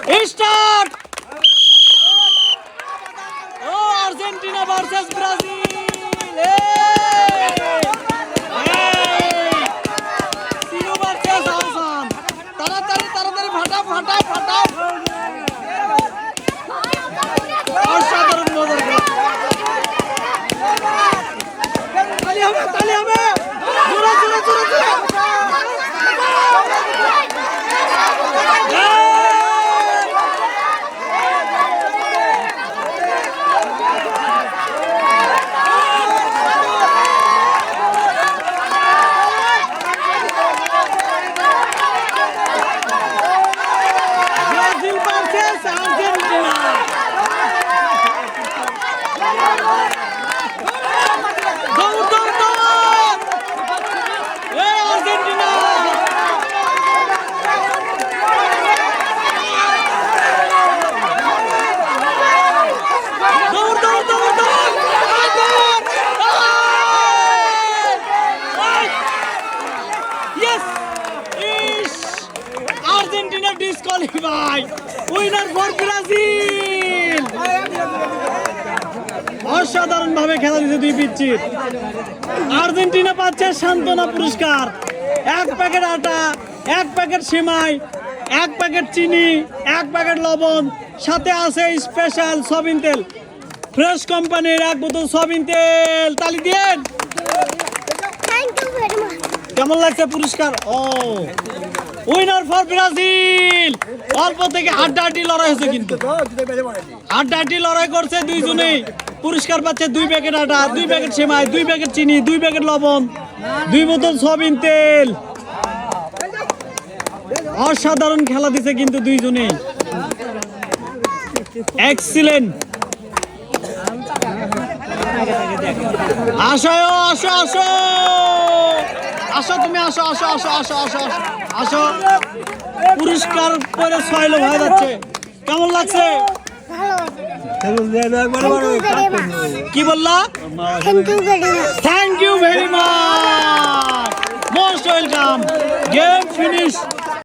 Start. ও Argentina versus Brazil. Sinu versus Hasan. তাড়াতাড়ি তাড়াতাড়ি ফাটা ফাটা ফাটা। অসাধারণ মজার খেলা। তালি হবে তালি হবে। জোরে জোরে জোরে জোরে। Argentina disqualified. Winner for Brazil. অসাধারণ ভাবে খেলা দিতে দুই পিচ্ছি। আর্জেন্টিনা পাচ্ছে সান্ত্বনা পুরস্কার, 1 প্যাকেট আটা, 1 প্যাকেট সেমাই, 1 প্যাকেট চিনি, 1 প্যাকেট লবণ, সাথে আছে স্পেশাল সয়াবিন তেল, ফ্রেশ কোম্পানির 1 বোতল সয়াবিন তেল। তালি দিন। কেমন লাগছে পুরস্কার? ও উইনার ফর ব্রাজিল। অল্প থেকে হাড্ডাহাড্ডি লড়াই হয়েছে, কিন্তু হাড্ডাহাড্ডি লড়াই করছে দুইজনেই। পুরস্কার পাচ্ছে 2 প্যাকেট আটা, 2 প্যাকেট সেমাই, 2 প্যাকেট চিনি, 2 প্যাকেট লবণ, 2 বোতল সয়াবিন তেল। অসাধারণ খেলা দিছে কিন্তু দুইজনেই, এক্সিলেন্ট। আসো আসো আসো আসো, তুমি আসো আসো আসো আসো আসো আসো। পুরস্কার করে 6 লোক হয়ে যাচ্ছে। কেমন লাগছে? কি বললা? Thank you very much, most welcome. Game finish.